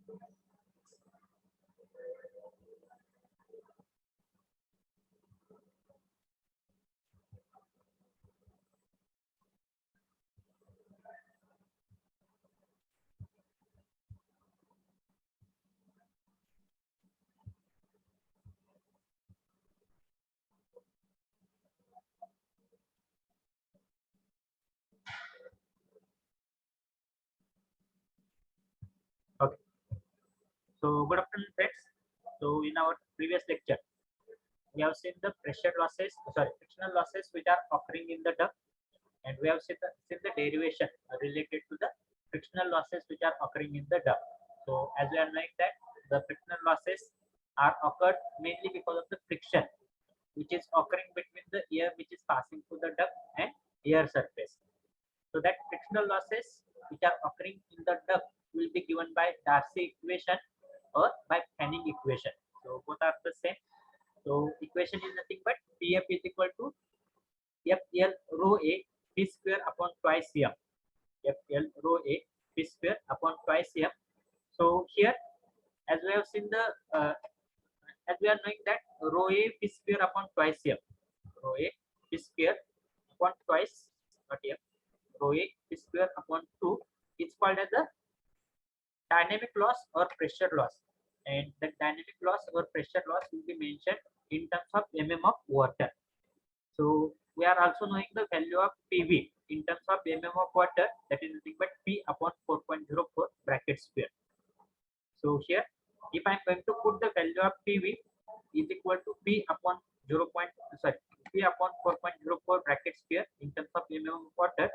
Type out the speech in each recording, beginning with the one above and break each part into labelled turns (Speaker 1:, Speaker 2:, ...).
Speaker 1: Okay. So good afternoon, friends. So in our previous lecture, we have seen the pressure losses, sorry, frictional losses which are occurring in the duct, and we have seen the derivation related to the frictional losses which are occurring in the duct. So as we are knowing that the frictional losses are occurred mainly because of the friction which is occurring between the air which is passing through the duct and air surface. So that frictional losses which are occurring in the duct will be given by Darcy equation or by Fanning equation. So both are the same. So equation is nothing but PF is equal to FL rho A P square upon twice M. FL rho A P square upon twice M. So here, as we have seen the, as we are knowing that rho A P square upon twice M. Rho A P square upon twice, not M. Rho A P square upon 2 is called as the dynamic loss or pressure loss, and the dynamic loss or pressure loss will be mentioned in terms of mm of water. So we are also knowing the value of PV in terms of mm of water, that is nothing but P upon 4.04 bracket square. So here, if I am going to put the value of PV is equal to P upon 0. Sorry, P upon 4.04 bracket square in terms of mm of water,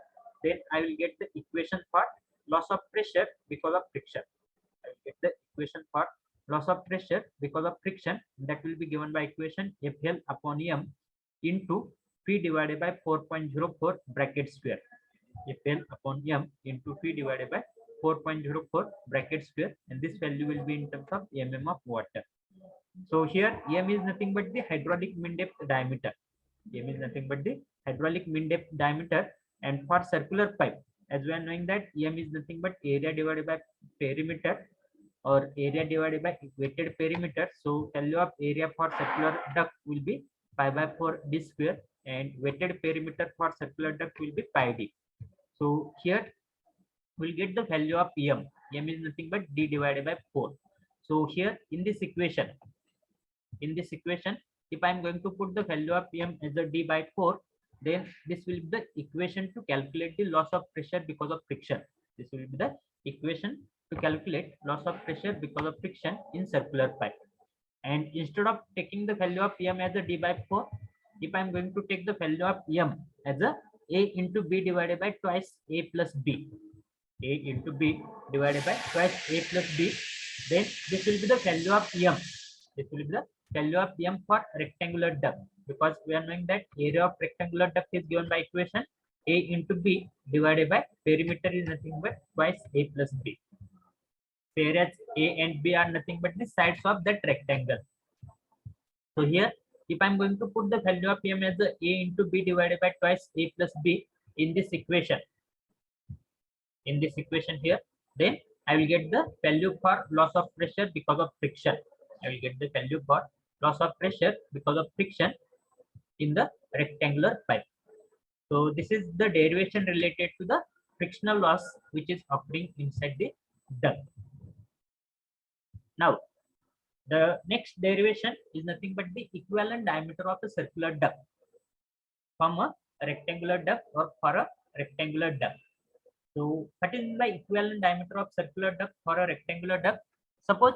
Speaker 1: then I will get the equation for loss of pressure because of friction. I will get the equation for loss of pressure because of friction, that will be given by equation FL upon M into P divided by 4.04 bracket square. FL upon M into P divided by 4.04 bracket square, and this value will be in terms of mm of water. So here M is nothing but the hydraulic mean depth diameter. M is nothing but the hydraulic mean depth diameter, and for circular pipe, as we are knowing that M is nothing but area divided by perimeter or area divided by weighted perimeter. So value of area for circular duct will be pi by 4 d square, and weighted perimeter for circular duct will be pi d. So here we'll get the value of M. M is nothing but d divided by 4. So here in this equation, if I'm going to put the value of M as a d by 4, then this will be the equation to calculate the loss of pressure because of friction. This will be the equation to calculate loss of pressure because of friction in circular pipe. And instead of taking the value of M as a d by 4, if I'm going to take the value of M as a into B divided by twice A plus B, A into B divided by twice A plus B, then this will be the value of M. This will be the value of M for rectangular duct, because we are knowing that area of rectangular duct is given by equation A into B divided by perimeter is nothing but twice A plus B, whereas A and B are nothing but the sides of that rectangle. So here, if I'm going to put the value of M as A into B divided by twice A plus B in this equation, here, then I will get the value for loss of pressure because of friction. I will get the value for loss of pressure because of friction in the rectangular pipe. So this is the derivation related to the frictional loss which is occurring inside the duct. Now, the next derivation is nothing but the equivalent diameter of a circular duct from a rectangular duct or for a rectangular duct. So what is the equivalent diameter of circular duct for a rectangular duct? Suppose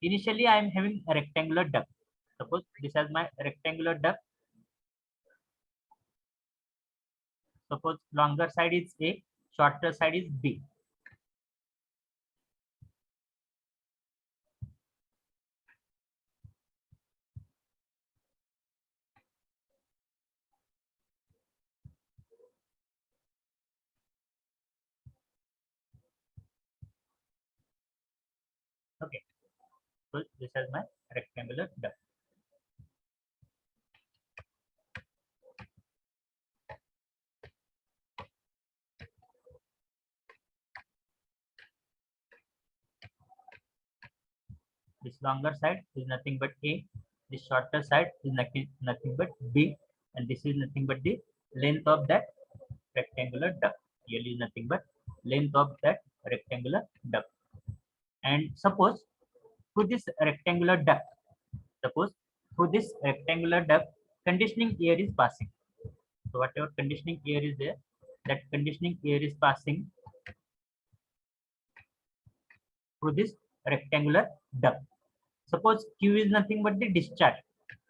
Speaker 1: initially I am having a rectangular duct. Suppose this is my rectangular duct. Suppose longer side is A, shorter side is B. Okay, so this is my rectangular duct. This longer side is nothing but A. This shorter side is nothing but B, and this is nothing but the length of that rectangular duct. Here is nothing but length of that rectangular duct. And suppose through this rectangular duct, conditioning air is passing. So whatever conditioning air is there, that conditioning air is passing through this rectangular duct. Suppose Q is nothing but the discharge.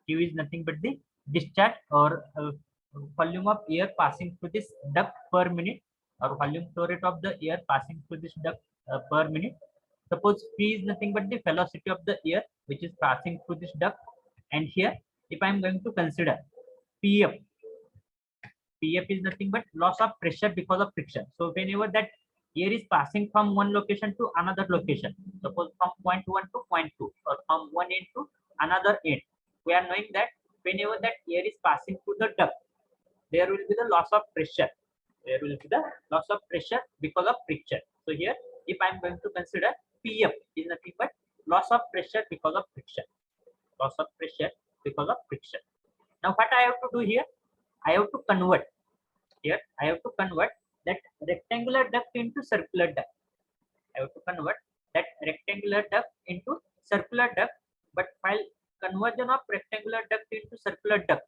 Speaker 1: Q is nothing but the discharge or volume of air passing through this duct per minute, or volume flow rate of the air passing through this duct per minute. Suppose P is nothing but the velocity of the air which is passing through this duct. And here, if I am going to consider PF, PF is nothing but loss of pressure because of friction. So whenever that air is passing from one location to another location, suppose from point 1 to point 2, or from one end to another end, we are knowing that whenever that air is passing through the duct, there will be the loss of pressure. There will be the loss of pressure because of friction. So here, if I am going to consider PF is nothing but loss of pressure because of friction. Loss of pressure because of friction. Now what I have to do here? I have to convert. Here I have to convert that rectangular duct into circular duct. I have to convert that rectangular duct into circular duct. But while conversion of rectangular duct into circular duct,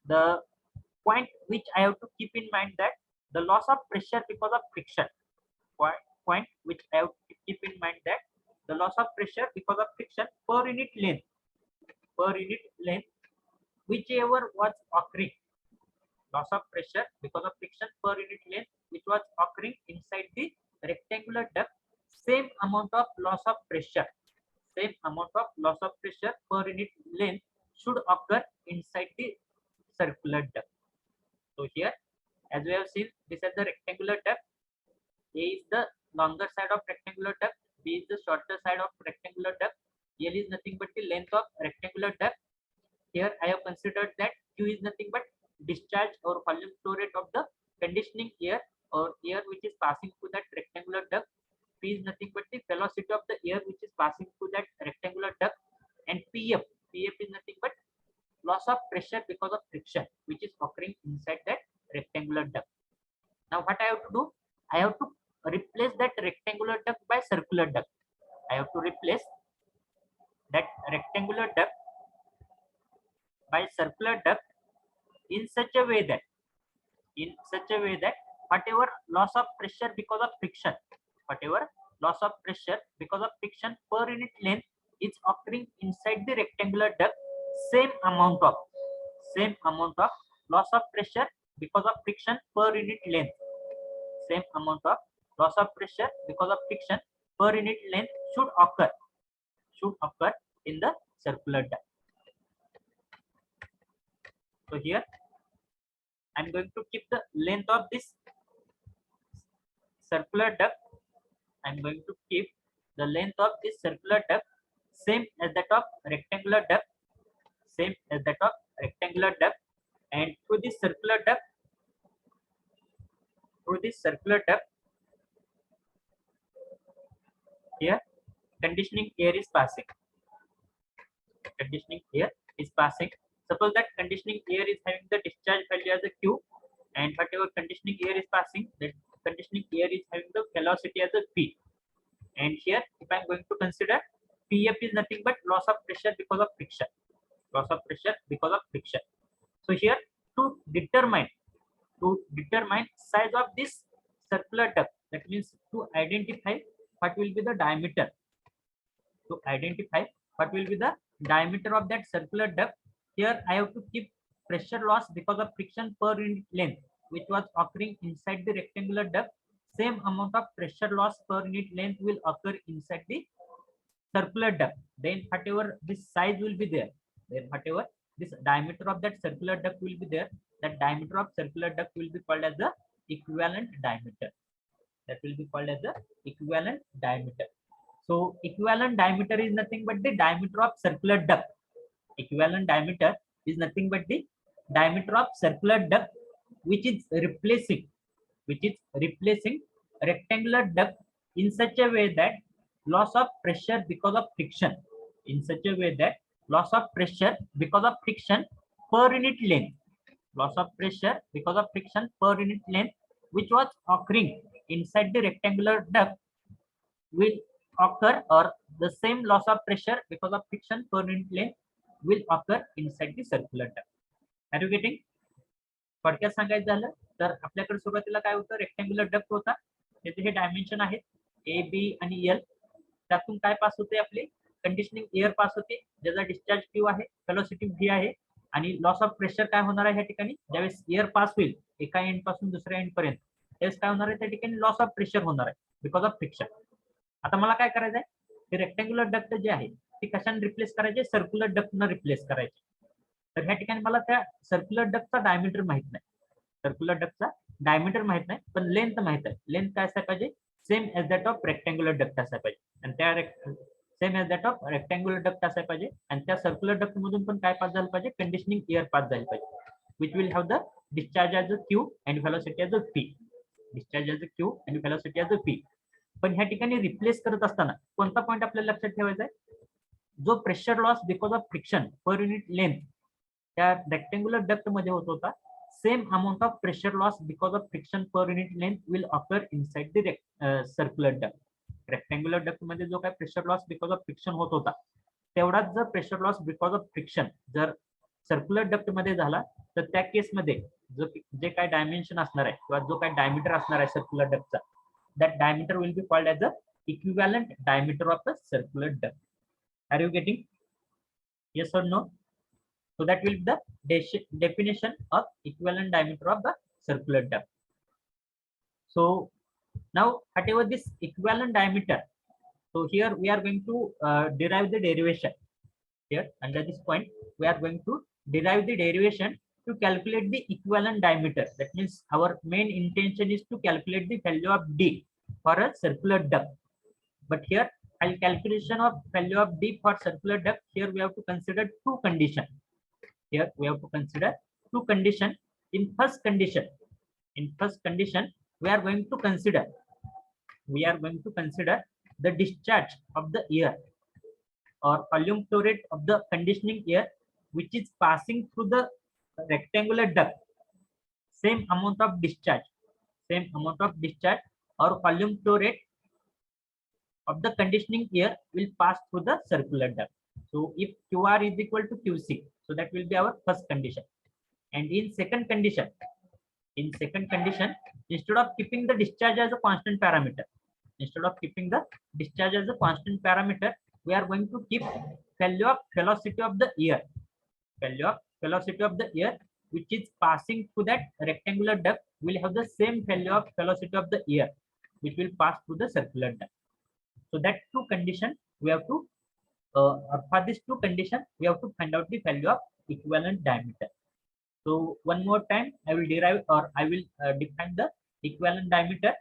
Speaker 1: the point which I have to keep in mind that the loss of pressure because of friction. Point which I have to keep in mind that the loss of pressure because of friction per unit length, whichever was occurring, loss of pressure because of friction per unit length which was occurring inside the rectangular duct, same amount of loss of pressure per unit length should occur inside the circular duct. So here, as we have seen, this is the rectangular duct. A is the longer side of rectangular duct, B is the shorter side of rectangular duct, L is nothing but the length of rectangular duct. Here I have considered that Q is nothing but discharge or volume flow rate of the conditioning air, or air which is passing through that rectangular duct. P is nothing but the velocity of the air which is passing through that rectangular duct. And PF is nothing but loss of pressure because of friction which is occurring inside that rectangular duct. Now what I have to do? I have to replace that rectangular duct by circular duct. I have to replace that rectangular duct by circular duct in such a way that whatever loss of pressure because of friction, per unit length is occurring inside the rectangular duct, same amount of loss of pressure because of friction per unit length, should occur in the circular duct. So here I'm going to keep the length of this circular duct. I'm going to keep the length of this circular duct same as that of rectangular duct, and through this circular duct, here conditioning air is passing. Suppose that conditioning air is having the discharge value as a Q, and whatever conditioning air is passing, that conditioning air is having the velocity as a P. And here, if I am going to consider, PF is nothing but loss of pressure because of friction. So here, to determine size of this circular duct, that means to identify what will be the diameter. To identify what will be the diameter of that circular duct, here I have to keep pressure loss because of friction per unit length which was occurring inside the rectangular duct. Same amount of pressure loss per unit length will occur inside the circular duct. Then whatever this size will be there, whatever this diameter of that circular duct will be there, that diameter of circular duct will be called as the equivalent diameter. So equivalent diameter is nothing but the diameter of circular duct. Equivalent diameter is nothing but the diameter of circular duct which is replacing rectangular duct in such a way that loss of pressure because of friction in such a way that loss of pressure because of friction per unit length, loss of pressure because of friction per unit length which was occurring inside the rectangular duct will occur, or the same loss of pressure because of friction per unit length will occur inside the circular duct. Are you getting? थोडक्यात सांगायचं झालं तर आपल्याकडे सुरुवातीला काय होतं, rectangular duct होता, त्याचे हे डायमेन्शन आहेत ए बी आणि एल. त्यातून काय पास होते, आपली कंडिशनिंग एअर पास होते, ज्याचा डिस्चार्ज क्यू आहे, व्हेलॉसिटी व्ही आहे, आणि लॉस ऑफ प्रेशर काय होणार आहे या ठिकाणी, ज्यावेळेस एअर पास होईल एका एंड पासून दुसऱ्या एंड पर्यंत, त्यावेळेस काय होणार आहे त्या ठिकाणी लॉस ऑफ प्रेशर होणार आहे बिकॉज ऑफ फ्रिक्शन. आता मला काय करायचं आहे, हे रेक्टँग्युलर डक्ट जे आहे ते कशाने रिप्लेस करायचे, सर्क्युलर डक्टनं रिप्लेस करायचे. तर ह्या ठिकाणी मला त्या सर्क्युलर डक्टचा डायमीटर माहित नाही, सर्क्युलर डक्टचा डायमीटर माहित नाही, पण लेंथ माहित आहे. लेंथ काय असायला पाहिजे, same as that of rectangular duct असायला पाहिजे, आणि त्या same as that of rectangular duct असायला पाहिजे, आणि त्या सर्क्युलर डक्ट मधून पण काय पास झालं पाहिजे, कंडिशनिंग एअर पास झालं पाहिजे, which will have the discharge as a Q and velocity as a P, discharge as a Q and velocity as a P. पण ह्या ठिकाणी रिप्लेस करत असताना कोणता पॉईंट आपल्याला लक्षात ठेवायचा आहे, जो pressure loss because of friction per unit length त्या रेक्टँग्युलर डक्ट मध्ये होत होता, same amount of pressure loss because of friction per unit length will occur inside the circular duct. Rectangular duct मध्ये जो काय pressure loss because of friction होत होता, तेवढाच जर pressure loss because of friction जर सर्क्युलर डक्ट मध्ये झाला, तर त्या केसमध्ये जे काय डायमेन्शन असणार आहे किंवा जो काय डायमीटर असणार आहे circular डक्टचा, that diameter will be called as the equivalent diameter of the circular duct. Are you getting? Yes or no? So that will be the definition of equivalent diameter of the circular duct. So now whatever this equivalent diameter, so here we are going to derive the derivation. Here under this point we are going to derive the derivation to calculate the equivalent diameter. That means our main intention is to calculate the value of D for a circular duct. But here while calculation of value of D for circular duct, here we have to consider two conditions. Here we have to consider two conditions. In first condition we are going to consider the discharge of the air or volume flow rate of the conditioning air which is passing through the rectangular duct. Same amount of discharge or volume flow rate of the conditioning air will pass through the circular duct. So if QR is equal to QC, so that will be our first condition. And in second condition, instead of keeping the discharge as a constant parameter, we are going to keep value of velocity of the air, which is passing through that rectangular duct will have the same value of velocity of the air which will pass through the circular duct. So that two condition we have to for these two conditions we have to find out the value of equivalent diameter. So one more time I will derive or I will define the equivalent diameter.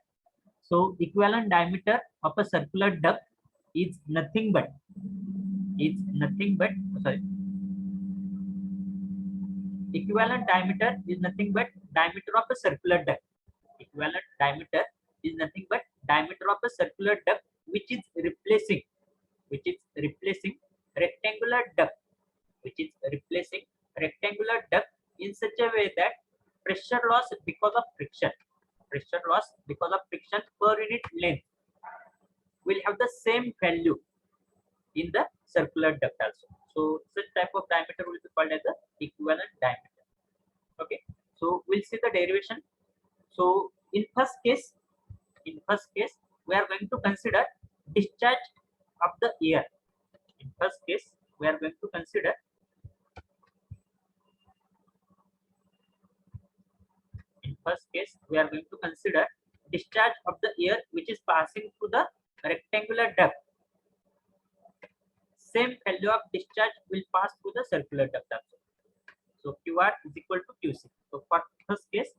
Speaker 1: So equivalent diameter of a circular duct is nothing but equivalent diameter is nothing but diameter of a circular duct. Equivalent diameter is nothing but diameter of a circular duct which is replacing rectangular duct, in such a way that pressure loss because of friction per unit length will have the same value in the circular duct also. So such type of diameter will be called as the equivalent diameter. Okay, so we'll see the derivation. So in first case we are going to consider discharge of the air. In first case we are going to consider discharge of the air which is passing through the rectangular duct. Same value of discharge will pass through the circular duct also. So QR is equal to QC. So for first case,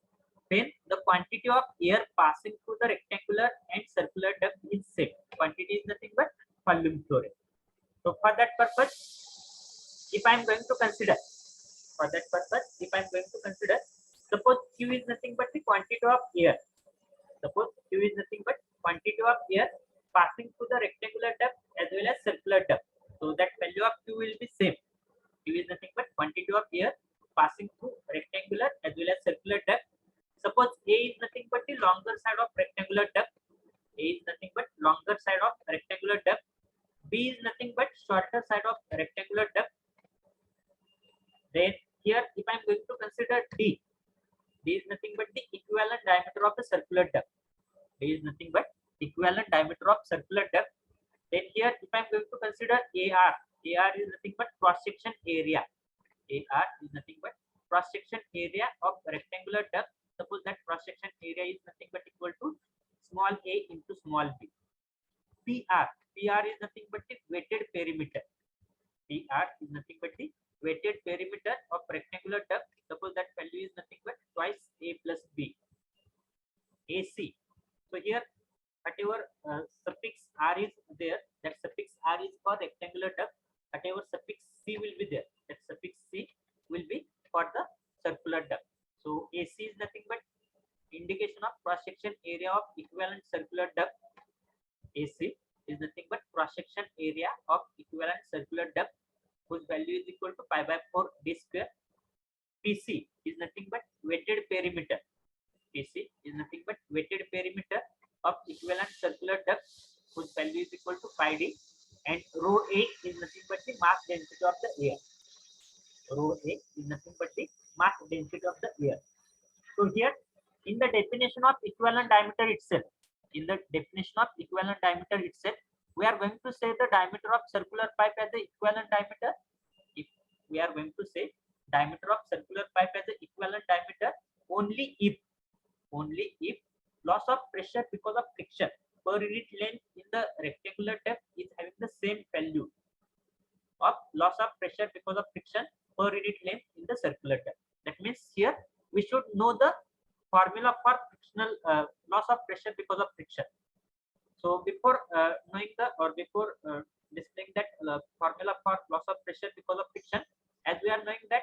Speaker 1: when the quantity of air passing through the rectangular and circular duct is same, quantity is nothing but volume flow rate. So for that purpose, if I am going to consider, suppose Q is nothing but the quantity of air. Passing through the rectangular duct as well as circular duct. So that value of Q will be same. Q is nothing but quantity of air passing through rectangular as well as circular duct. Suppose A is nothing but the longer side of rectangular duct. A is nothing but longer side of rectangular duct. B is nothing but shorter side of rectangular duct. Then here, if I am going to consider D, D is nothing but the equivalent diameter of the circular duct. D is nothing but equivalent diameter of circular duct. Then here, if I am going to consider AR, AR is nothing but cross section area. AR is nothing but cross section area of rectangular duct. Suppose that cross section area is nothing but equal to small a into small b. PR, PR is nothing but the weighted perimeter. PR is nothing but the weighted perimeter of rectangular duct. Suppose that value is nothing but twice a plus b. AC. So here, whatever suffix r is there, that suffix r is for rectangular duct. Whatever suffix c will be there, that suffix c will be for the circular duct. So AC is nothing but indication of cross section area of equivalent circular duct. AC is nothing but cross section area of equivalent circular duct whose value is equal to pi by 4 d square. PC is nothing but weighted perimeter. PC is nothing but weighted perimeter of equivalent circular duct whose value is equal to pi d, and rho A is nothing but the mass density of the air. Rho A is nothing but the mass density of the air. So here, in the definition of equivalent diameter itself, we are going to say the diameter of circular pipe as the equivalent diameter. If we are going to say diameter of circular pipe as the equivalent diameter only if loss of pressure because of friction per unit length in the rectangular duct is having the same value of loss of pressure because of friction per unit length in the circular duct. That means here we should know the formula for frictional loss of pressure because of friction. So before knowing the or before displaying that formula for loss of pressure because of friction, as we are knowing that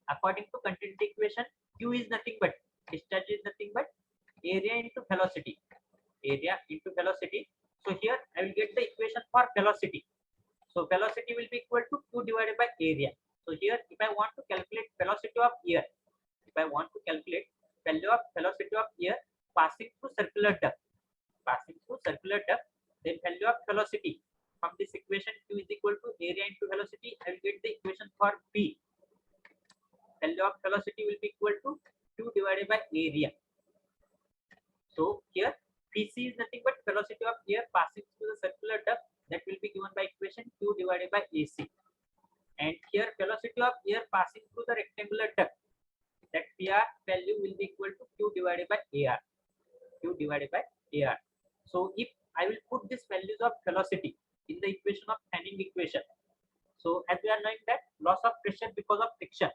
Speaker 1: according to continuity equation, Q is nothing but discharge is nothing but area into velocity. Area into velocity. So here I will get the equation for velocity. So velocity will be equal to Q divided by area. So here if I want to calculate velocity of air, value of velocity of air passing through circular duct, then value of velocity from this equation Q is equal to area into velocity, I will get the equation for P. Value of velocity will be equal to Q divided by area. So here PC is nothing but velocity of air passing through the circular duct, that will be given by equation Q divided by AC. And here velocity of air passing through the rectangular duct, that PR value will be equal to Q divided by AR. So if I will put these values of velocity in the equation of Fanning equation, so as we are knowing that loss of pressure because of friction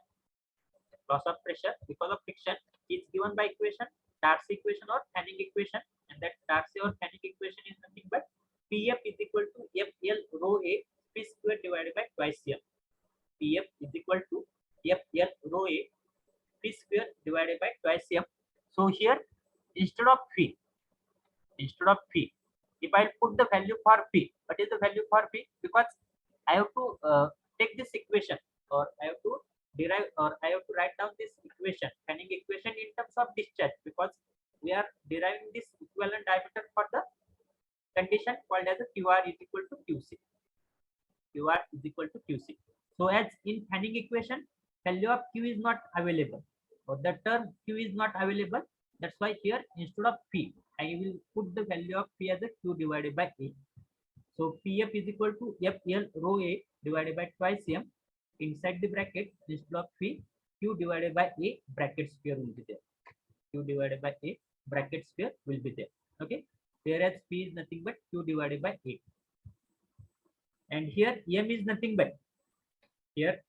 Speaker 1: is given by equation Darcy equation or Fanning equation, and that Darcy or Fanning equation is nothing but PF is equal to FL rho A P square divided by twice M. PF is equal to FL rho A P square divided by twice M. So here instead of P, if I put the value for P, what is the value for P? Because I have to take this equation, or I have to derive, or I have to write down this equation, Fanning equation in terms of discharge, because we are deriving this equivalent diameter for the condition called as a QR is equal to QC. So as in Fanning equation, value of Q is not available, or the term Q is not available. That's why here instead of P, I will put the value of P as a Q divided by A. So PF is equal to FL rho A divided by twice M. Inside the bracket, instead of P, Q divided by A bracket square will be there. Q divided by A bracket square will be there. Okay. Whereas P is nothing but Q divided by A. And here M is nothing but, here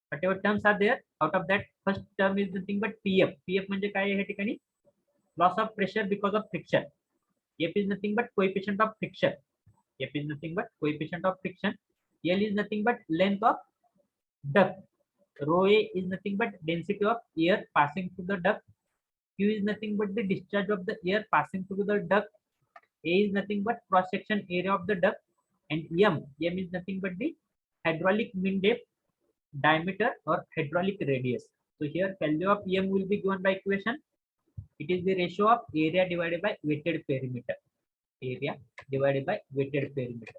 Speaker 1: whatever terms are there, out of that first term is nothing but PF. PF म्हणजे काय आहे ठिकाणी? Loss of pressure because of friction. F is nothing but coefficient of friction. L is nothing but length of duct. Rho A is nothing but density of air passing through the duct. Q is nothing but the discharge of the air passing through the duct. A is nothing but cross section area of the duct. and m is nothing but the hydraulic mean depth, diameter or hydraulic radius. So here value of m will be given by equation. It is the ratio of area divided by weighted perimeter. Area divided by weighted perimeter.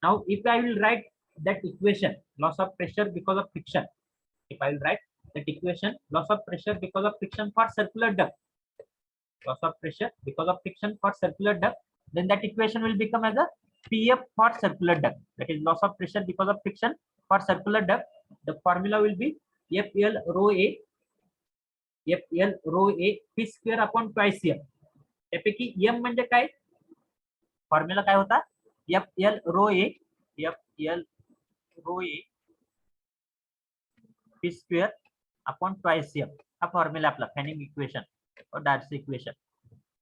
Speaker 1: Now, if I will write that equation, loss of pressure because of friction. If I will write that equation, loss of pressure because of friction for circular duct, loss of pressure because of friction for circular duct, then that equation will become as a PF for circular duct. That is loss of pressure because of friction for circular duct. The formula will be FL rho A, FL rho A P square upon twice M. त्यापैकी M म्हणजे काय? Formula काय होता? FL rho A, FL rho A P square upon twice M. हा formula आपला Fanning equation or Darcy equation.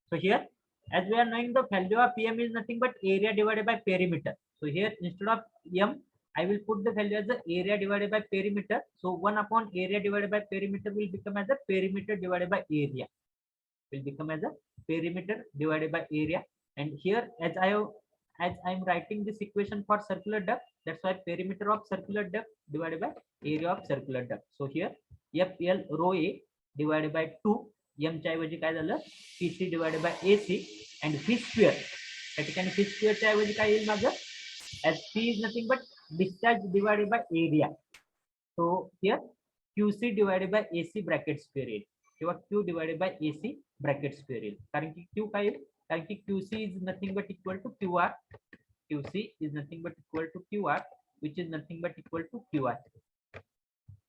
Speaker 1: So here, as we are knowing, the value of PM is nothing but area divided by perimeter. So here, instead of M, I will put the value as the area divided by perimeter. So 1 upon area divided by perimeter will become as a perimeter divided by area. Will become as a perimeter divided by area. And here, as I am writing this equation for circular duct, that's why perimeter of circular duct divided by area of circular duct. So here, FL rho A divided by 2. M च्या ऐवजी काय झालं PC divided by AC and V square. त्या ठिकाणी V square च्या ऐवजी काय येईल माझं as P is nothing but discharge divided by area. So here QC divided by AC bracket square येईल किंवा Q divided by AC bracket square येईल. कारण की Q काय येईल? कारण की QC is nothing but equal to QR. QC is nothing but equal to QR, which is nothing but equal to QR.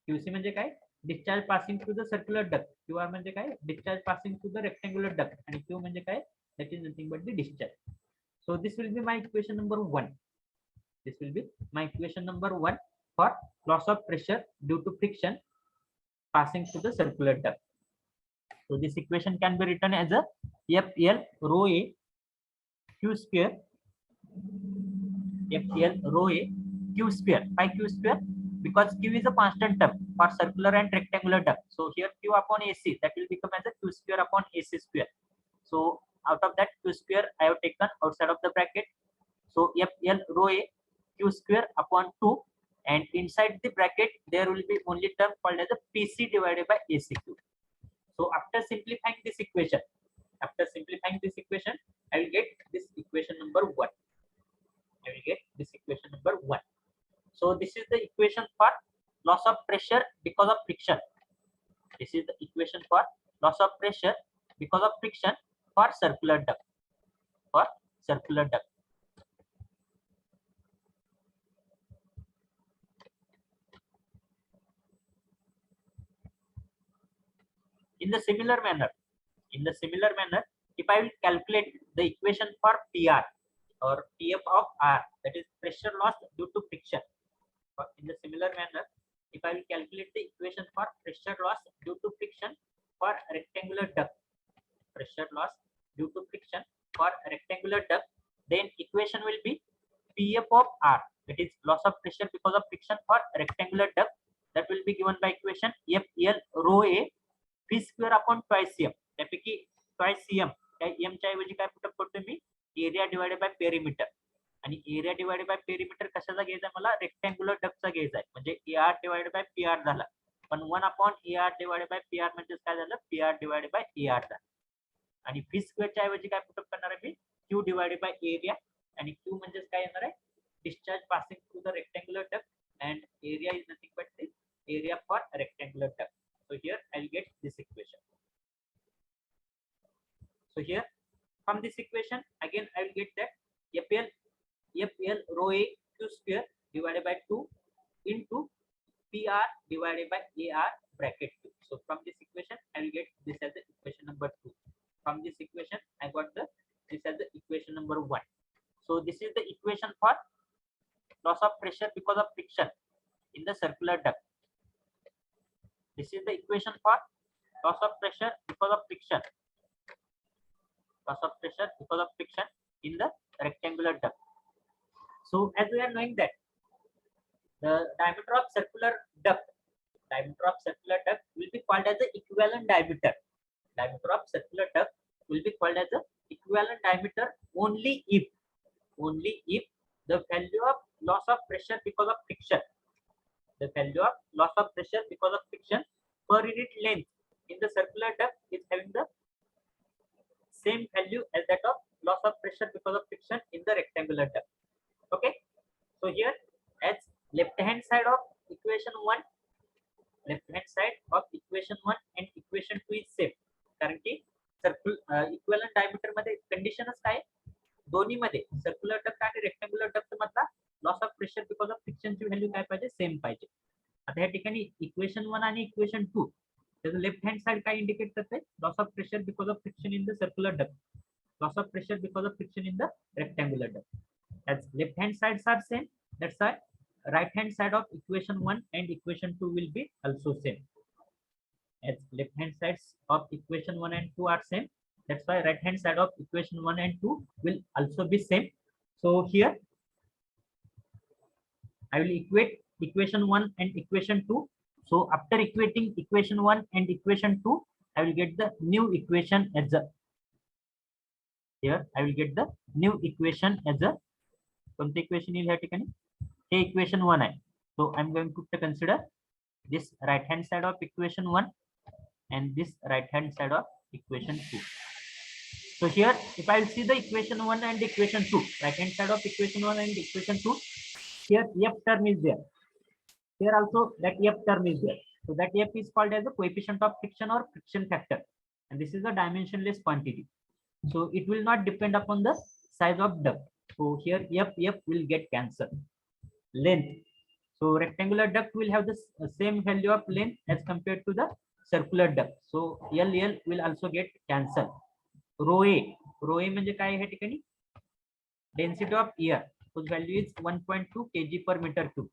Speaker 1: QC म्हणजे काय? Discharge passing through the circular duct. QR म्हणजे काय? Discharge passing through the rectangular duct. आणि Q म्हणजे काय? That is nothing but the discharge. So this will be my equation number 1. This will be my equation number 1 for loss of pressure due to friction passing through the circular duct. So this equation can be written as a FL rho A Q square, FL rho A Q square. Why Q square? Because Q is a constant term for circular and rectangular duct. So here Q upon AC, that will become as a Q square upon AC square. So out of that Q square I have taken outside of the bracket. So FL rho A Q square upon 2, and inside the bracket there will be only term called as a PC divided by ACQ. So after simplifying this equation, I will get this equation number 1. I will get this equation number 1. So this is the equation for loss of pressure because of friction. This is the equation for loss of pressure because of friction for circular duct. For circular duct. In the similar manner, if I will calculate the equation for PR or PF of R, that is pressure loss due to friction. In the similar manner, if I will calculate the equation for pressure loss due to friction for rectangular duct, pressure loss due to friction for rectangular duct, then equation will be PF of R, that is loss of pressure because of friction for rectangular duct, that will be given by equation FL rho A P square upon twice M. त्यापैकी twice M, M च्या ऐवजी काय put करतो मी area divided by perimeter. आणि area divided by perimeter कशाचा घ्यायचा मला rectangular डक्टचा घ्यायचा आहे म्हणजे AR डिवाइडेड बाय PR झाला. पण 1 upon AR divided by PR म्हणजे काय झालं PR डिवाइडेड बाय AR झाला. आणि V स्क्वेअर च्या ऐवजी काय पुट करणार आहे मी Q डिवाइडेड बाय एरिया. आणि Q म्हणजे काय येणार आहे discharge passing through the rectangular duct and area is nothing but the area for rectangular duct. So here I will get this equation. So here from this equation again I will get that FL rho A Q square divided by 2 into PR divided by AR bracket 2. So from this equation I will get this as the equation number 2. From this equation I got this as the equation number 1. So this is the equation for loss of pressure because of friction in the circular duct. This is the equation for loss of pressure because of friction. Loss of pressure because of friction in the rectangular duct. So as we are knowing that the diameter of circular duct will be called as the equivalent diameter. Diameter of circular duct will be called as the equivalent diameter only if the value of loss of pressure because of friction. The value of loss of pressure because of friction per unit length in the circular duct is having the same value as that of loss of pressure because of friction in the rectangular duct. Okay. So here, as left hand side of equation 1, left hand side of equation 1 and equation 2 is same. कारण की equivalent diameter मध्ये कंडिशनच काय दोन्ही मध्ये circular duct आणि rectangular duct मधला loss of pressure because of friction ची value काय पाहिजे सेम पाहिजे. आता या ठिकाणी इक्वेशन 1 आणि इक्वेशन 2 त्याचं लेफ्ट हँड साइड काय इंडिकेट करते loss of pressure because of friction in the circular duct, loss of pressure because of friction in the rectangular duct. As left hand sides are same, that's why right hand side of equation 1 and equation 2 will be also same. As left hand sides of equation 1 and 2 are same, that's why right hand side of equation 1 and 2 will also be same. So here I will equate equation 1 and equation 2. So after equating equation 1 and equation 2, I will get the new equation as a, here I will get the new equation as a, कोणते equation येईल या ठिकाणी हे equation 1 आहे. So I am going to consider this right hand side of equation 1 and this right hand side of equation 2. So here if I will see the equation 1 and equation 2, right hand side of equation 1 and equation 2, here f term is there, here also that f term is there. So that f is called as the coefficient of friction or friction factor, and this is a dimensionless quantity, so it will not depend upon the size of duct. So here f will get cancelled. Length, so rectangular duct will have the same value of length as compared to the circular duct, so l will also get cancelled. Rho a म्हणजे काय आहे ठिकाणी density of air, whose value is 1.2 kg per meter cube,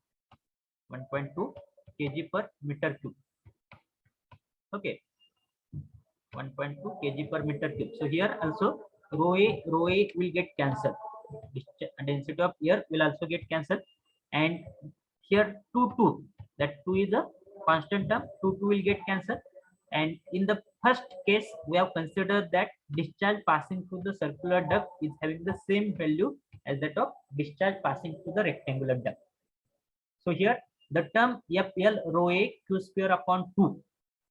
Speaker 1: 1.2 kg per meter cube. Okay, 1.2 kg per meter cube. So here also rho a will get cancelled. Density of air will also get cancelled, and here 2 that 2 is a constant term, 2 will get cancelled. And in the first case we have considered that discharge passing through the circular duct is having the same value as that of discharge passing through the rectangular duct. So here the term FL rho a q square upon 2,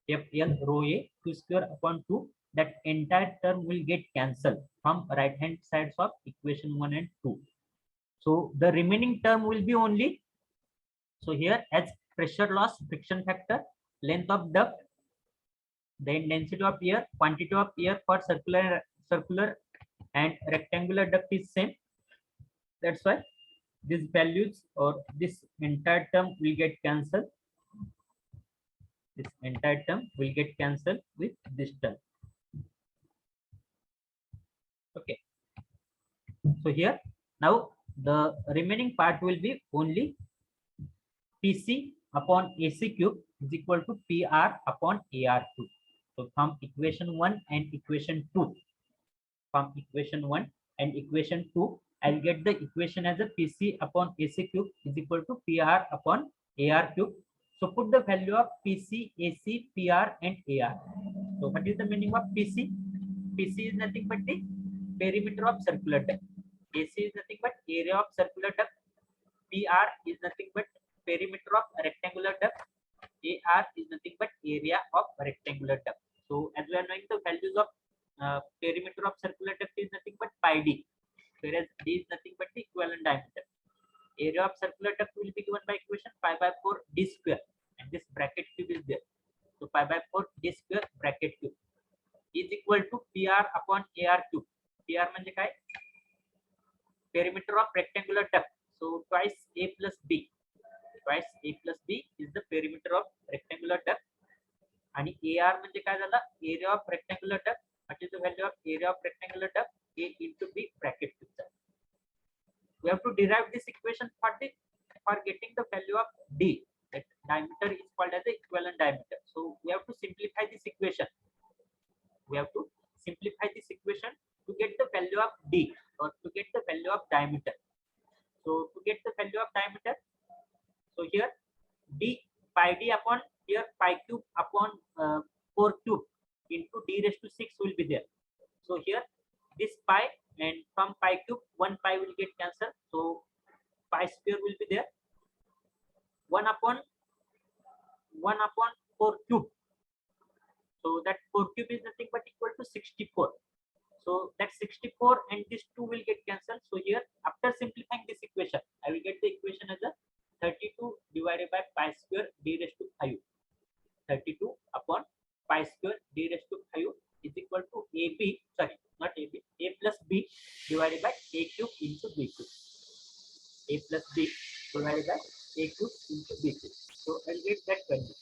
Speaker 1: FL rho a q square upon 2, that entire term will get cancelled from right hand sides of equation 1 and 2. So the remaining term will be only, so here as pressure loss, friction factor, length of duct, then density of air, quantity of air for circular and rectangular duct is same. That's why these values or this entire term will get cancelled. This entire term will get cancelled with this term. Okay, so here now the remaining part will be only PC upon AC cube is equal to PR upon AR cube. So from equation 1 and equation 2, from equation 1 and equation 2, I'll get the equation as a PC upon AC cube is equal to PR upon AR cube. So put the value of PC, AC, PR and AR. So what is the meaning of PC? PC is nothing but the perimeter of circular duct. AC is nothing but area of circular duct. PR is nothing but perimeter of rectangular duct. AR is nothing but area of rectangular duct. So as we are knowing the values of perimeter of circular duct is nothing but pi d, whereas d is nothing but the equivalent diameter. Area of circular duct will be given by equation pi by 4 d square, and this bracket cube is there. So pi by 4 d square bracket cube is equal to PR upon AR cube. PR म्हणजे काय? Perimeter of rectangular duct. So twice A plus B. Twice A plus B is the perimeter of rectangular duct. And AR म्हणजे काय झालं? Area of rectangular duct. What is the value of area of rectangular duct? A into B bracket cube. We have to derive this equation for getting the value of D. That diameter is called as the equivalent diameter. So we have to simplify this equation. We have to simplify this equation to get the value of D or to get the value of diameter. So to get the value of diameter, so here D pi d upon here pi cube upon 4 cube into d raised to 6 will be there. So here this pi and from pi cube 1 pi will get cancelled. So pi square will be there. 1 upon 4 cube. So that 4 cube is nothing but equal to 64. So that 64 and this 2 will get cancelled. So here, after simplifying this equation, I will get the equation as a 32 divided by pi square d raised to 5. 32 upon pi square d raised to 5 is equal to AB, sorry, not AB, A plus B divided by A cube into B cube. A plus B divided by A cube into B cube. So I'll get that value.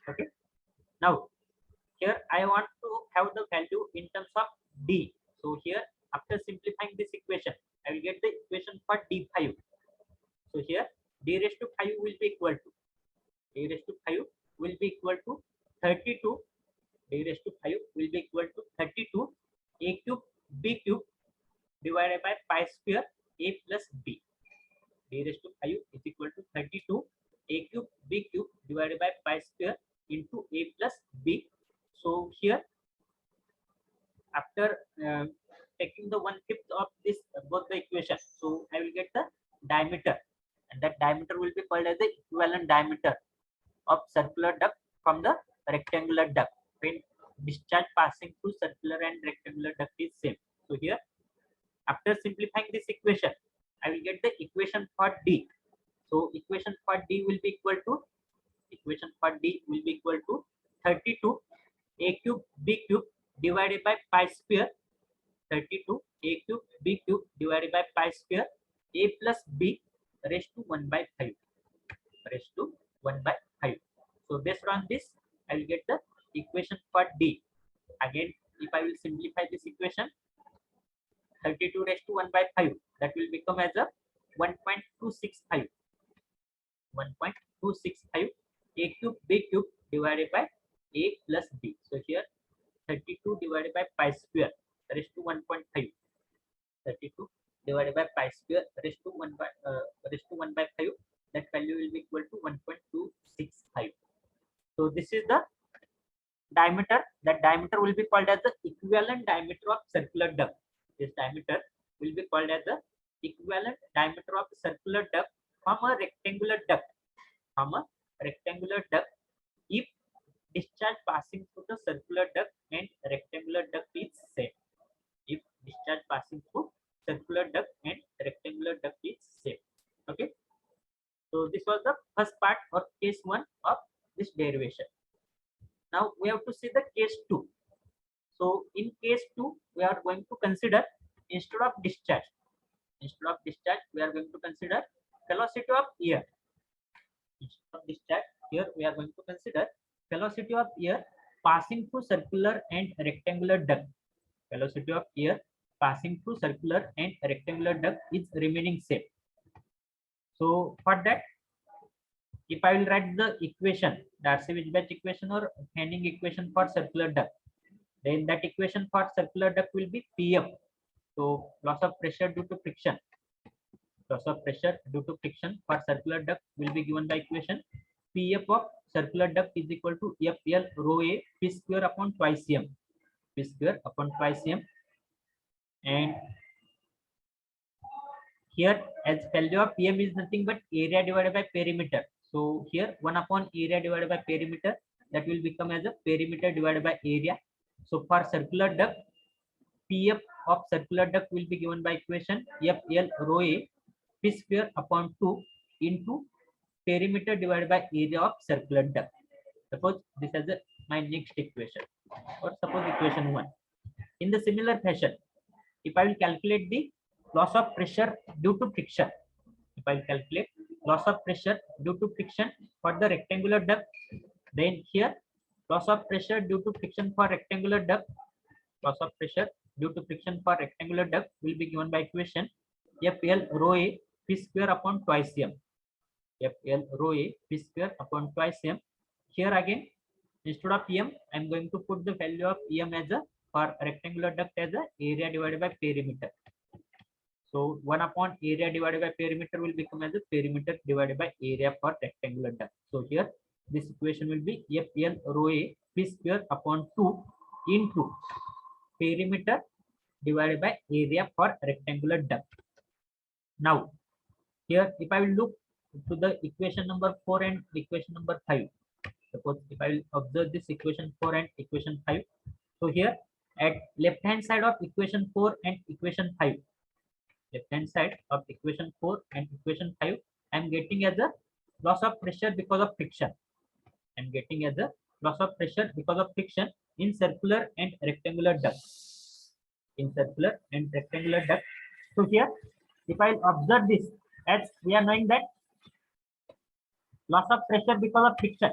Speaker 1: Okay. Now, here I want to have the value in terms of D. So here, after simplifying this equation, I will get the equation for D5. So here, D raised to 5 will be equal to, D raised to 5 will be equal to 32, D raised to 5 will be equal to 32 A cube B cube divided by pi square A plus B. D raised to 5 is equal to 32 A cube B cube divided by pi square into A plus B. So here, after taking the 1/5 of this both the equation, so I will get the diameter, and that diameter will be called as the equivalent diameter of circular duct from the rectangular duct when discharge passing through circular and rectangular duct is same. So here, after simplifying this equation, I will get the equation for D. So equation for D will be equal to, 32 A cube B cube divided by pi square, 32 A cube B cube divided by pi square A plus B raised to 1 by 5, raised to 1 by 5. So based on this, I will get the equation for D. Again, if I will simplify this equation, 32 raised to 1 by 5, that will become as a 1.265. 1.265 A cube B cube divided by A plus B. So here, 32 divided by pi square raised to 1.5. 32 divided by pi square raised to 1 by 5. That value will be equal to 1.265. So this is the diameter. That diameter will be called as the equivalent diameter of circular duct. This diameter will be called as the equivalent diameter of circular duct from a rectangular duct. If discharge passing through the circular duct and rectangular duct is same. If discharge passing through circular duct and rectangular duct is same. Okay. So this was the first part or case 1 of this derivation. Now we have to see the case 2. So in case 2, we are going to consider, instead of discharge, we are going to consider velocity of air. Instead of discharge, here we are going to consider velocity of air passing through circular and rectangular duct. Velocity of air passing through circular and rectangular duct is remaining same. So for that, if I will write the equation, Darcy-Weisbach equation or Henning equation for circular duct, then that equation for circular duct will be PF. So loss of pressure due to friction. Loss of pressure due to friction for circular duct will be given by equation PF of circular duct is equal to FL rho A P square upon twice M. P square upon twice M. And here, as value of PM is nothing but area divided by perimeter. So here 1 upon area divided by perimeter, that will become as a perimeter divided by area. So for circular duct, PF of circular duct will be given by equation FL rho A P square upon 2 into perimeter divided by area of circular duct. Suppose this is my next equation, or suppose equation 1. In the similar fashion, if I will calculate the loss of pressure due to friction, if I will calculate loss of pressure due to friction for the rectangular duct, then here loss of pressure due to friction for rectangular duct, loss of pressure due to friction for rectangular duct will be given by equation FL rho A P square upon twice M. FL rho A P square upon twice M. Here again, instead of M, I am going to put the value of M as a, for rectangular duct as a area divided by perimeter. So 1 upon area divided by perimeter will become as a perimeter divided by area for rectangular duct. So here this equation will be FL rho A P square upon 2 into perimeter divided by area for rectangular duct. Now, here if I will look to the equation number 4 and equation number 5, suppose if I will observe this equation 4 and equation 5, so here at left hand side of equation 4 and equation 5, left hand side of equation 4 and equation 5, I am getting as a loss of pressure because of friction. I am getting as a loss of pressure because of friction in circular and rectangular duct. In circular and rectangular duct. So here, if I observe this, as we are knowing that loss of pressure because of friction,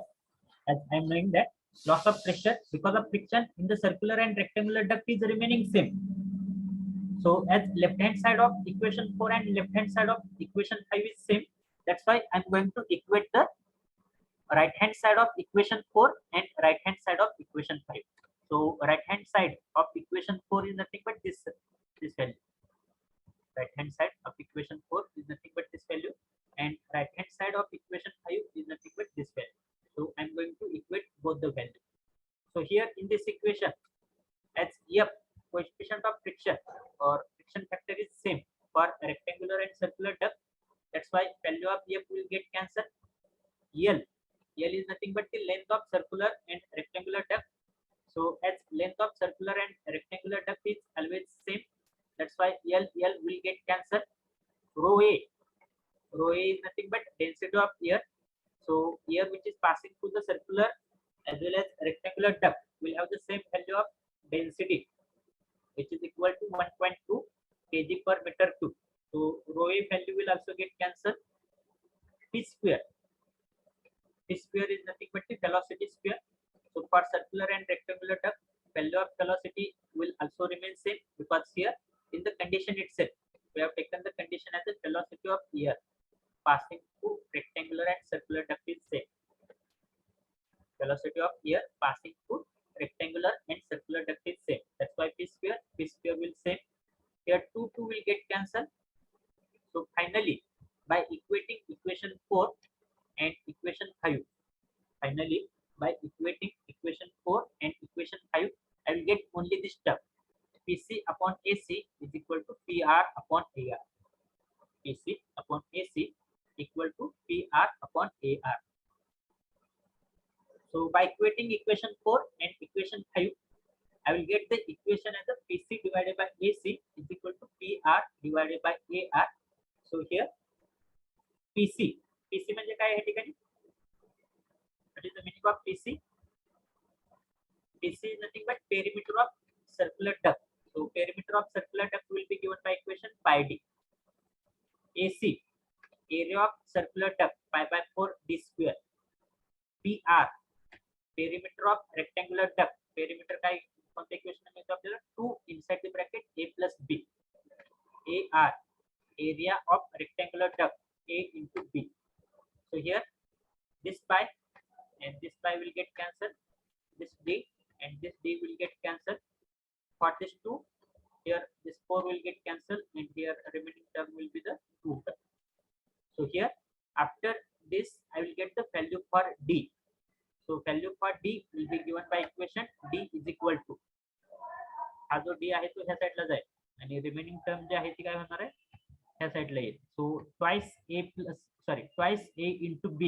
Speaker 1: as I am knowing that loss of pressure because of friction in the circular and rectangular duct is remaining same. So as left hand side of equation 4 and left hand side of equation 5 is same, that's why I'm going to equate the right hand side of equation 4 and right hand side of equation 5. So right hand side of equation 4 is nothing but this value. Right hand side of equation 4 is nothing but this value, and right hand side of equation 5 is nothing but this value. So I'm going to equate both the values. So here in this equation, as F, coefficient of friction or friction factor is same for rectangular and circular duct. That's why value of F will get cancelled. L is nothing but the length of circular and rectangular duct. So as length of circular and rectangular duct is always same, that's why L will get cancelled. Rho A is nothing but density of air. So air which is passing through the circular as well as rectangular duct will have the same value of density, which is equal to 1.2 kg per meter cube. So rho A value will also get cancelled. P square is nothing but the velocity square. So for circular and rectangular duct, value of velocity will also remain same, because here in the condition itself we have taken the condition as the velocity of air passing through rectangular and circular duct is same. Velocity of air passing through rectangular and circular duct is same. That's why P square will same. Here 2 will get cancelled. So finally, by equating equation 4 and equation 5, finally by equating equation 4 and equation 5, I will get only this term. PC upon AC is equal to PR upon AR. PC upon AC equal to PR upon AR. So by equating equation 4 and equation 5, I will get the equation as a PC divided by AC is equal to PR divided by AR. So here PC म्हणजे काय आहे ठिकाणी? What is the meaning of PC? PC is nothing but perimeter of circular duct. So perimeter of circular duct will be given by equation pi d. AC, area of circular duct, pi by 4 d square. PR, perimeter of rectangular duct. Perimeter काय कोणत्या equation मिळतो आपल्याला? 2 inside the bracket a plus b. AR, area of rectangular duct, a into b. So here this pi and this pi will get cancelled. This d and this d will get cancelled. For this 2, here this 4 will get cancelled, and here remaining term will be the 2 term. So here after this I will get the value for d. So value for d will be given by equation d is equal to, हा जो d आहे तो ह्या साइडला जाईल आणि remaining term जे आहे ती काय होणार आहे ह्या साइडला येईल. सो twice a into b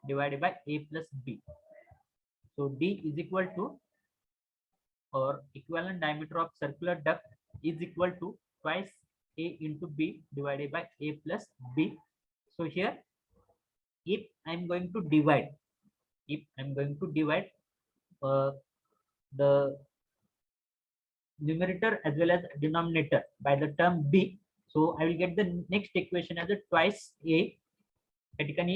Speaker 1: divided by a plus b. So d is equal to, or equivalent diameter of circular duct is equal to twice a into b divided by a plus b. So here if I am going to divide, the numerator as well as denominator by the term b, so I will get the next equation as a twice a. या ठिकाणी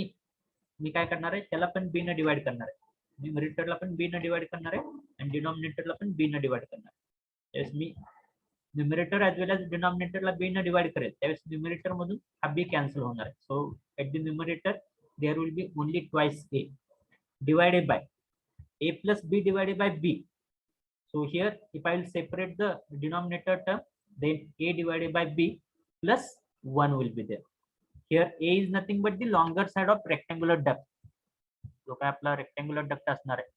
Speaker 1: मी काय करणार आहे, त्याला पण b ने divide करणार आहे, न्यूमरेटरला पण b ने डिवाइड करणार आहे आणि डिनॉमिनेटरला पण b ने डिवाइड करणार आहे. त्यावेळेस मी न्यूमरेटर ॲज वेल एज डिनॉमिनेटरला b ने डिवाइड करेल, त्यावेळेस न्यूमरेटर मधून हा b कॅन्सल होणार आहे. So at the numerator there will be only twice a divided by a plus b divided by b. So here if I will separate the denominator term, then a divided by b plus 1 will be there. Here a is nothing but the longer side of rectangular duct, जो काय आपला rectangular duct असणार आहे.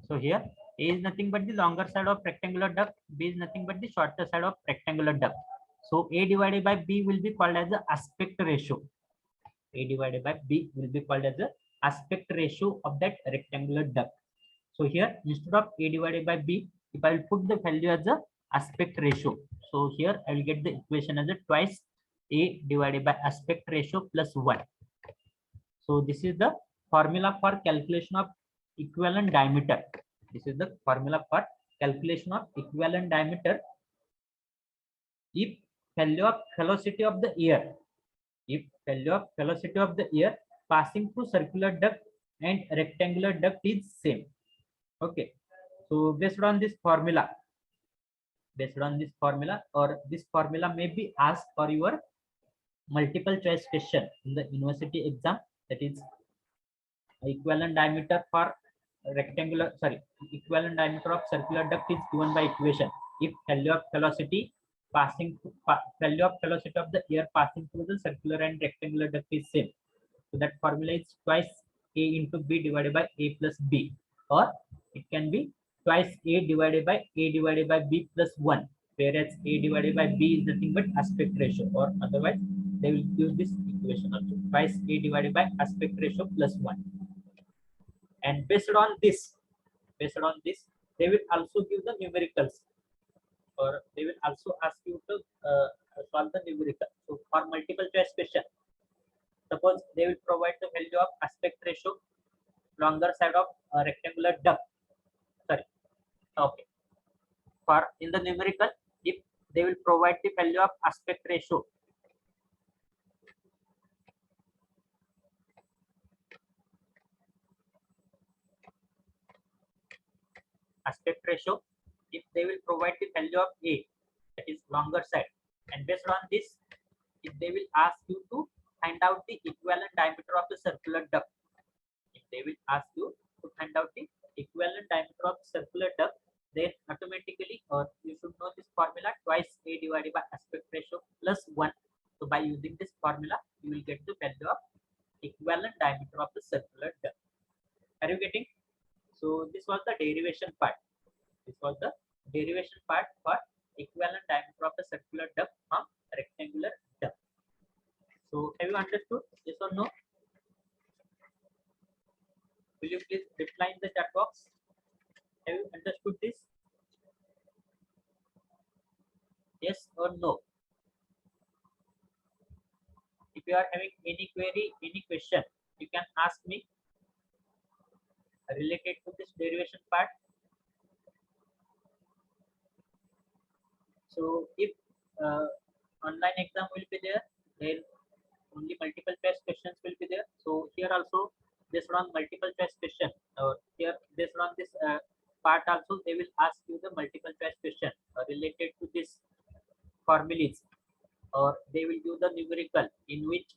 Speaker 1: So here A is nothing but the longer side of rectangular duct, B is nothing but the shorter side of rectangular duct. So A divided by B will be called as the aspect ratio. A divided by B will be called as the aspect ratio of that rectangular duct. So here instead of A divided by B, if I will put the value as the aspect ratio, so here I will get the equation as a twice A divided by aspect ratio plus 1. So this is the formula for calculation of equivalent diameter. This is the formula for calculation of equivalent diameter if value of velocity of the air, if value of velocity of the air passing through circular duct and rectangular duct is same. Okay. So based on this formula, or this formula may be asked for your multiple choice question in the university exam, that is equivalent diameter for rectangular, sorry, equivalent diameter of circular duct is given by equation if value of velocity value of velocity of the air passing through the circular and rectangular duct is same. So that formula is twice A into B divided by A plus B, or it can be twice A divided by B plus 1, whereas A divided by B is nothing but aspect ratio, or otherwise they will use this equation also, twice A divided by aspect ratio plus 1. And based on this, they will also give the numericals, or they will also ask you to solve the numerical. So for multiple choice question, suppose they will provide the value of aspect ratio longer side of rectangular duct, sorry, okay, for in the numerical, if they will provide the value of aspect ratio if they will provide the value of A, that is longer side, and based on this, if they will ask you to find out the equivalent diameter of the circular duct, if they will ask you to find out the equivalent diameter of circular duct, then automatically, or you should know this formula, twice A divided by aspect ratio plus 1. So by using this formula, you will get the value of equivalent diameter of the circular duct. Are you getting? So this was the derivation part. This was the derivation part for equivalent diameter of the circular duct from rectangular duct. So have you understood? Yes or no? Will you please reply in the chat box? Have you understood this? Yes or no? If you are having any query, any question, you can ask me related to this derivation part. So if online exam will be there, then only multiple choice questions will be there. So here also based on multiple choice question, or here based on this part also they will ask you the multiple choice question related to this formulas, or they will do the numerical, in which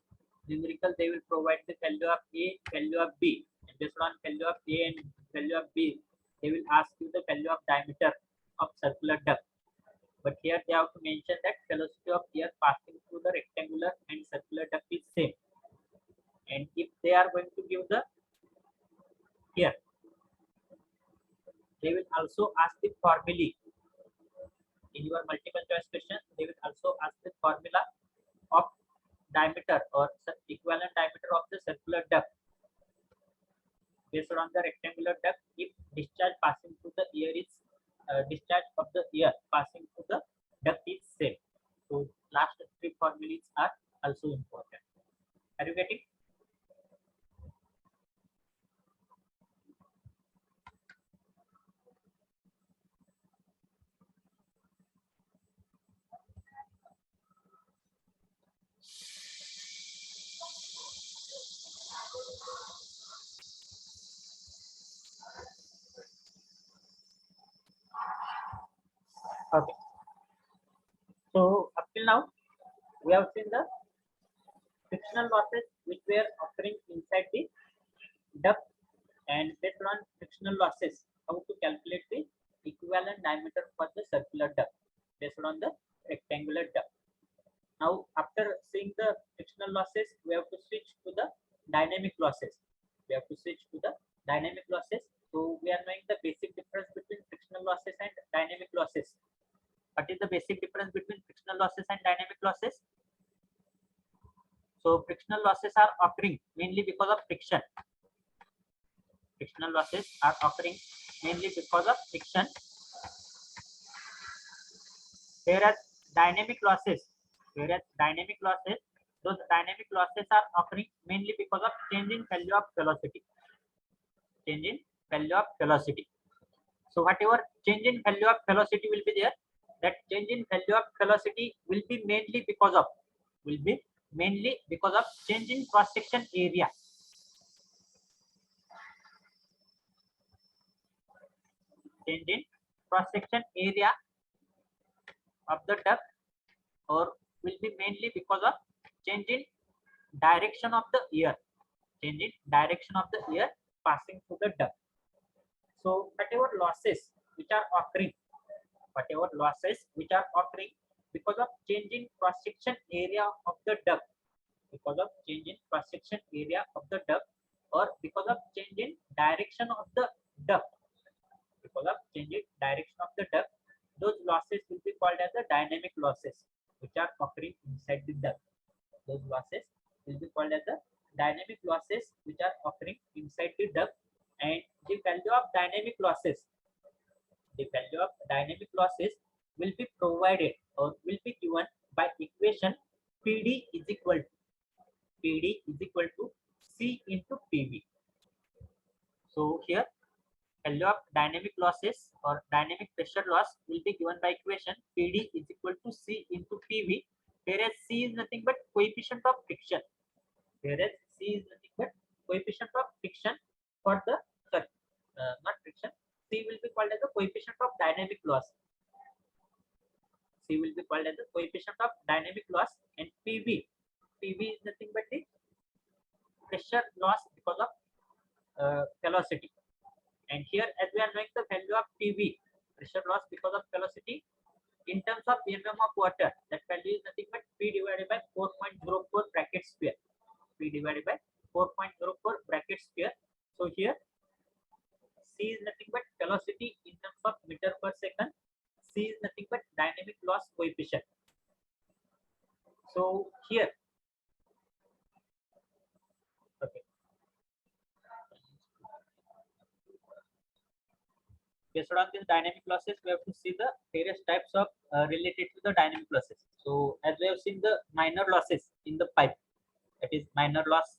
Speaker 1: numerical they will provide the value of A, value of B, and based on value of A and value of B, they will ask you the value of diameter of circular duct. But here they have to mention that velocity of air passing through the rectangular and circular duct is same. And if they are going to give the here, they will also ask the formula. In your multiple choice question, they will also ask the formula of diameter or equivalent diameter of the circular duct based on the rectangular duct if discharge passing through the air is discharge of the air passing through the duct is same. So last three formulas are also important. Are you getting? Okay. So up till now, we have seen the frictional losses which were occurring inside the duct, and based on frictional losses, how to calculate the equivalent diameter for the circular duct based on the rectangular duct. Now, after seeing the frictional losses, we have to switch to the dynamic losses. So we are knowing the basic frictional losses are occurring mainly because of friction. Frictional losses are occurring mainly because of friction. Whereas dynamic losses, those dynamic losses are occurring mainly because of change in value of velocity. Change in value of velocity. So whatever change in value of velocity will be there, that change in value of velocity will be mainly because of change in cross section area. Change in cross section area of the duct, or will be mainly because of change in direction of the air. Change in direction of the air passing through the duct. So whatever losses which are occurring because of change in cross section area of the duct, because of change in cross section area of the duct, or because of change in direction of the duct, those losses will be called as the dynamic losses which are occurring inside the duct. Those losses will be called as the dynamic losses which are occurring inside the duct. And the value of dynamic losses will be provided or will be given by equation PD is equal to C into PV. So here value of dynamic losses or dynamic pressure loss will be given by equation PD is equal to C into PV, whereas C is nothing but coefficient of friction. For the not friction. C will be called as the coefficient of dynamic loss. And PV is nothing but the pressure loss because of velocity. And here, as we are knowing the value of PV, pressure loss because of velocity, in terms of mm of water, that value is nothing but P divided by 4.04 bracket square. So here C is nothing but velocity in terms of meter per second. C is nothing but dynamic loss coefficient. So here, okay. Based on these dynamic losses, we have to see the various types of related to the dynamic losses. So as we have seen the minor losses in the pipe, that is minor loss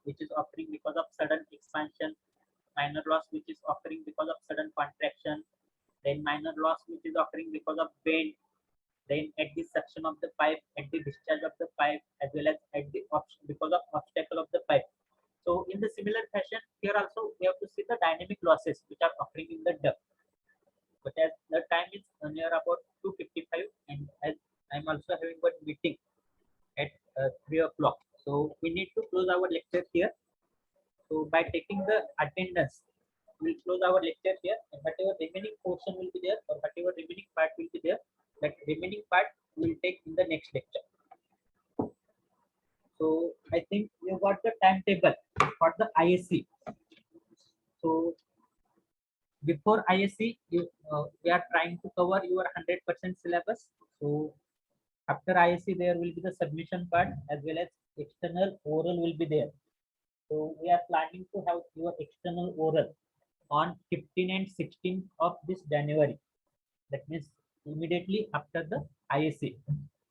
Speaker 1: which is occurring because of sudden expansion, minor loss which is occurring because of sudden contraction, then minor loss which is occurring because of bend, then at the suction of the pipe, at the discharge of the pipe, as well as at the because of obstacle of the pipe. So in the similar fashion, here also we have to see the dynamic losses which are occurring in the duct. But as the time is near about 2:55, and as I'm also having one meeting at 3 o'clock, so we need to close our lecture here. So by taking the attendance, we'll close our lecture here, and whatever remaining portion will be there, or whatever remaining part will be there, that remaining part we'll take in the next lecture. So I think you got the timetable for the ISC. So before ISC, we are trying to cover your 100% syllabus. So after ISC, there will be the submission part as well as external oral will be there. So we are planning to have your external oral on 15 and 16 of this January. That means immediately after the ISC.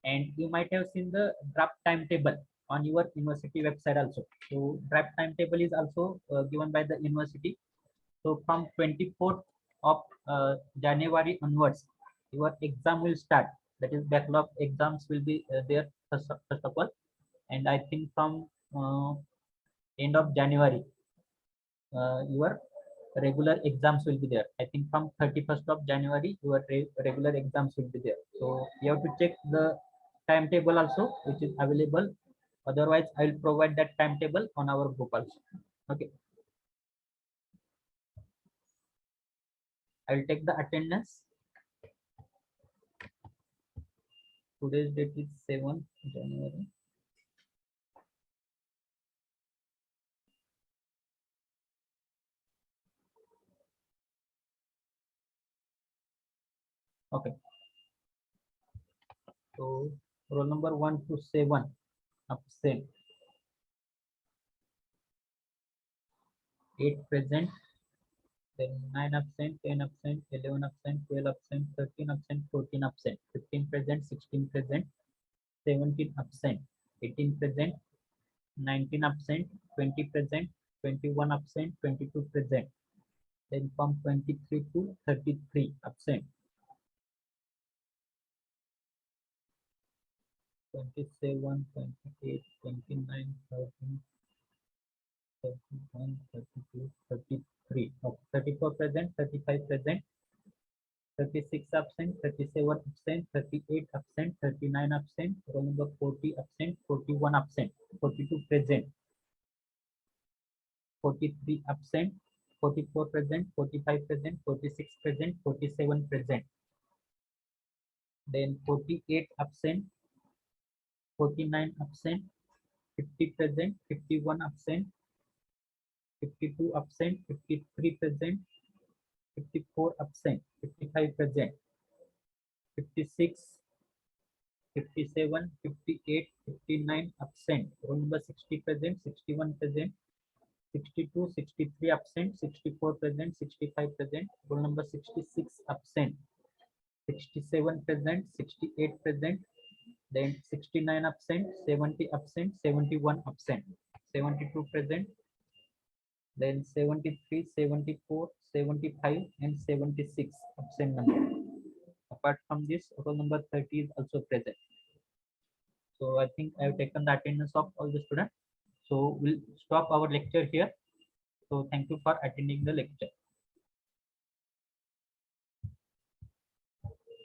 Speaker 1: And you might have seen the draft timetable on your university website also. So draft timetable is also given by the university. So from 24th of January onwards, your exam will start. That is backlog exams will be there first of all. And I think from end of January, your regular exams will be there. I think from 31st of January, your regular exams will be there. So you have to check the timetable also, which is available. Otherwise, I will provide that timetable on our group also. Okay. I will take the attendance. Today's date is 7th January. Okay. So roll number 1 to 7 absent. 8 present, then 9 absent, 10 absent, 11 absent, 12 absent, 13 absent, 14 absent, 15 present, 16 present, 17 absent, 18 present, 19 absent, 20 present, 21 absent, 22 present, then from 23 to 33 absent, 27, 28, 29, 30, 31, 32, 33, 34 present, 35 present, 36 absent, 37 absent, 38 absent, 39 absent, roll number 40 absent, 41 absent, 42 present, 43 absent, 44 present, 45 present, 46 present, 47 present, then 48 absent, 49 absent, 50 present, 51 absent, 52 absent, 53 present, 54 absent, 55 present, 56, 57, 58, 59 absent, roll number 60 present, 61 present, 62, 63 absent, 64 present, 65 present, roll number 66 absent, 67 present, 68 present, then 69 absent, 70 absent, 71 absent, 72 present, then 73, 74, 75, and 76 absent number. Apart from this, roll number 30 is also present. So I think I have taken the attendance of all the students. So we'll stop our lecture here. So thank you for attending the lecture.